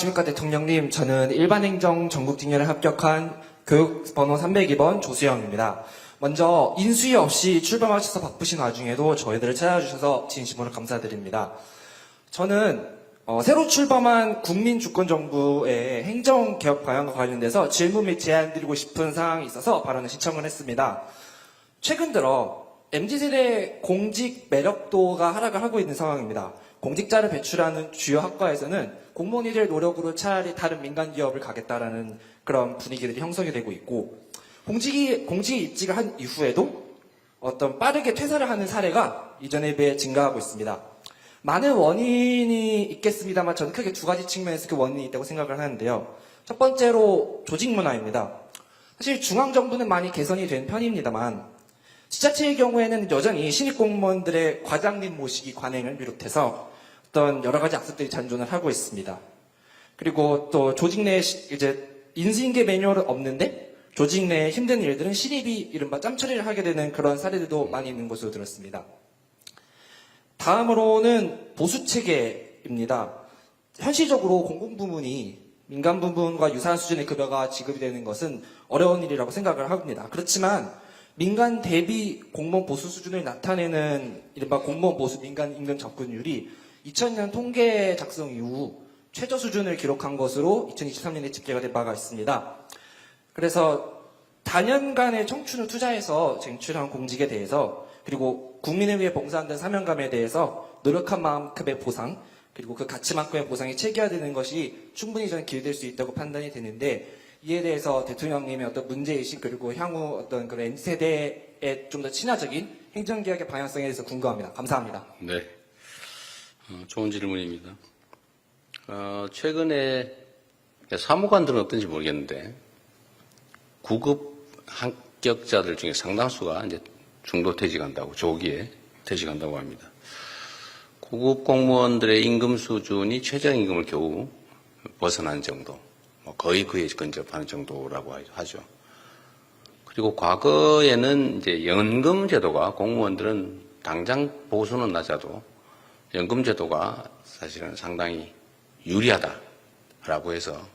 안녕하십니까 대통령님. 저는 일반행정 전국직렬에 합격한 교육번호 302번 조수영입니다. 먼저 인수위 없이 출범하셔서 바쁘신 와중에도 저희들을 찾아주셔서 진심으로 감사드립니다. 저는 새로 출범한 국민주권정부의 행정개혁 방향과 관련돼서 질문 및 제안 드리고 싶은 사항이 있어서 발언을 신청을 했습니다. 최근 들어 MZ세대 공직 매력도가 하락을 하고 있는 상황입니다. 공직자를 배출하는 주요 학과에서는 공무원들의 노력으로 차라리 다른 민간 기업을 가겠다라는 그런 분위기들이 형성이 되고 있고, 공직에 입직을 한 이후에도 어떤 빠르게 퇴사를 하는 사례가 이전에 비해 증가하고 있습니다. 많은 원인이 있겠습니다만 저는 크게 두 가지 측면에서 그 원인이 있다고 생각을 하는데요. 첫 번째로 조직 문화입니다. 사실 중앙정부는 많이 개선이 된 편입니다만 지자체의 경우에는 여전히 신입 공무원들의 과장님 모시기 관행을 비롯해서 어떤 여러 가지 악습들이 잔존을 하고 있습니다. 그리고 또 조직 내에 이제 인수인계 매뉴얼은 없는데 조직 내에 힘든 일들은 신입이 이른바 짬처리를 하게 되는 그런 사례들도 많이 있는 것으로 들었습니다. 다음으로는 보수 체계입니다. 현실적으로 공공부문이 민간 부문과 유사한 수준의 급여가 지급이 되는 것은 어려운 일이라고 생각을 합니다. 그렇지만 민간 대비 공무원 보수 수준을 나타내는 이른바 공무원 보수 민간 임금 접근율이 2000년 통계 작성 이후 최저 수준을 기록한 것으로 2023년에 집계가 된 바가 있습니다. 그래서 다년간의 청춘을 투자해서 쟁취한 공직에 대해서, 그리고 국민을 위해 봉사한다는 사명감에 대해서 노력한 만큼의 보상, 그리고 그 가치만큼의 보상이 체계화되는 것이 충분히 저는 기여될 수 있다고 판단이 되는데, 이에 대해서 대통령님의 어떤 문제의식, 그리고 향후 어떤 그런 M세대에 좀 더 친화적인 행정개혁의 방향성에 대해서 궁금합니다. 감사합니다. 네. 좋은 질문입니다. 최근에 사무관들은 어떤지 모르겠는데, 구급 합격자들 중에 상당수가 이제 중도 퇴직한다고, 조기에 퇴직한다고 합니다. 구급 공무원들의 임금 수준이 최저임금을 겨우 벗어난 정도, 거의 그에 근접하는 정도라고 하죠. 그리고 과거에는 이제 연금 제도가, 공무원들은 당장 보수는 낮아도 연금 제도가 사실은 상당히 유리하다라고 해서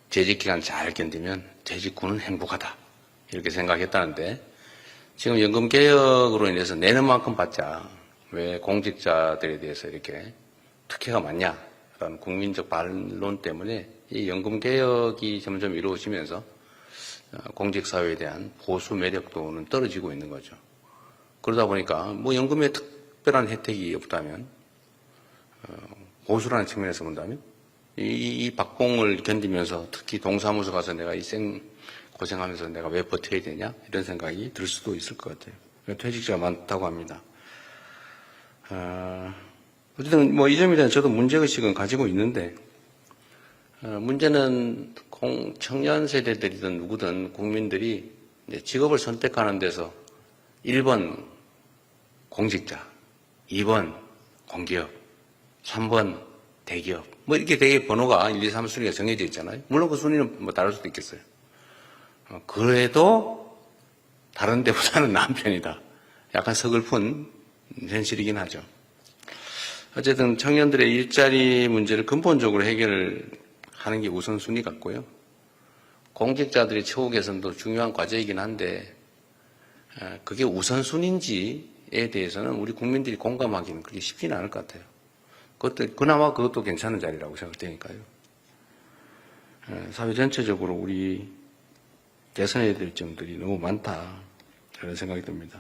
재직 기간 잘 견디면 재직 후는 행복하다, 이렇게 생각했다는데, 지금 연금 개혁으로 인해서 내는 만큼 받자, 왜 공직자들에 대해서 이렇게 특혜가 많냐라는 국민적 반론 때문에 이 연금 개혁이 점점 이루어지면서 공직사회에 대한 보수 매력도는 떨어지고 있는 거죠. 그러다 보니까 뭐 연금에 특별한 혜택이 없다면, 보수라는 측면에서 본다면 이 박봉을 견디면서 특히 동사무소 가서 내가 이 고생하면서 내가 왜 버텨야 되냐, 이런 생각이 들 수도 있을 것 같아요. 퇴직자가 많다고 합니다. 어쨌든 뭐 이 점에 대한 저도 문제의식은 가지고 있는데, 문제는 청년 세대들이든 누구든 국민들이 이제 직업을 선택하는 데서 1번 공직자, 2번 공기업, 3번 대기업, 뭐 이렇게 되게 번호가 1, 2, 3 순위가 정해져 있잖아요. 물론 그 순위는 뭐 다를 수도 있겠어요. 그래도 다른 데보다는 나은 편이다. 약간 서글픈 현실이긴 하죠. 어쨌든 청년들의 일자리 문제를 근본적으로 해결하는 게 우선순위 같고요. 공직자들의 처우 개선도 중요한 과제이긴 한데, 그게 우선순위인지에 대해서는 우리 국민들이 공감하기는 그렇게 쉽지는 않을 것 같아요. 그나마 그것도 괜찮은 자리라고 생각되니까요. 사회 전체적으로 우리 개선해야 될 점들이 너무 많다, 그런 생각이 듭니다.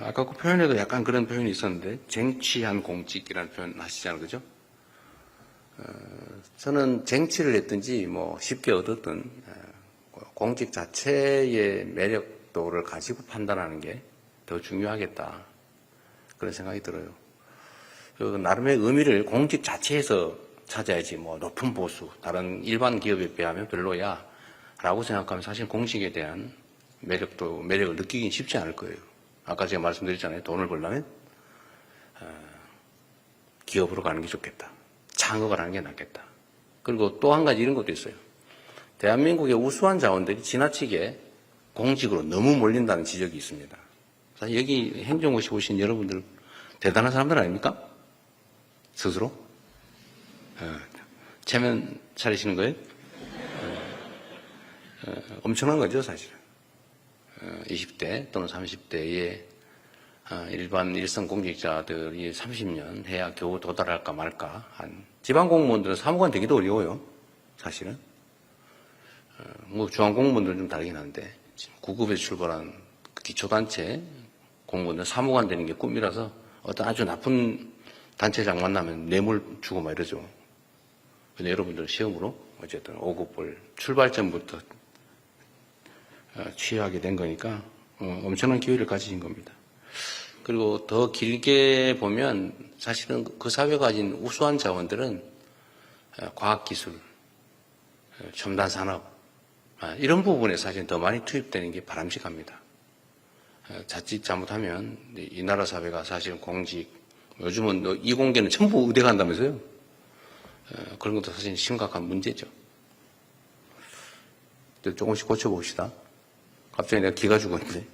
아까 그 표현에도 약간 그런 표현이 있었는데, 쟁취한 공직이라는 표현 하시잖아요, 그죠? 저는 쟁취를 했든지 뭐 쉽게 얻었든 공직 자체의 매력도를 가지고 판단하는 게 더 중요하겠다, 그런 생각이 들어요. 나름의 의미를 공직 자체에서 찾아야지, 뭐 높은 보수, 다른 일반 기업에 비하면 별로야 라고 생각하면 사실 공직에 대한 매력을 느끼긴 쉽지 않을 거예요. 아까 제가 말씀드렸잖아요. 돈을 벌려면 기업으로 가는 게 좋겠다, 창업을 하는 게 낫겠다. 그리고 또 한 가지 이런 것도 있어요. 대한민국의 우수한 자원들이 지나치게 공직으로 너무 몰린다는 지적이 있습니다. 사실 여기 행정고시 오신 여러분들 대단한 사람들 아닙니까? 스스로? 체면 차리시는 거예요? 엄청난 거죠, 사실은. 20대 또는 30대의 일반 일선 공직자들이 30년 해야 겨우 도달할까 말까 한 지방 공무원들은 사무관 되기도 어려워요, 사실은. 뭐 중앙 공무원들은 좀 다르긴 한데 지금 9급에 출발한 기초단체 공무원들 사무관 되는 게 꿈이라서 어떤 아주 나쁜 단체장 만나면 뇌물 주고 막 이러죠. 근데 여러분들 시험으로 어쨌든 5급을 출발점부터 취하게 된 거니까 엄청난 기회를 가지신 겁니다. 그리고 더 길게 보면 사실은 그 사회가 가진 우수한 자원들은 과학기술, 첨단 산업 이런 부분에 사실 더 많이 투입되는 게 바람직합니다. 자칫 잘못하면 이 나라 사회가 사실은 공직, 요즘은 이공계는 전부 의대 간다면서요? 그런 것도 사실 심각한 문제죠. 조금씩 고쳐봅시다. 갑자기 내가 기가 죽었는데.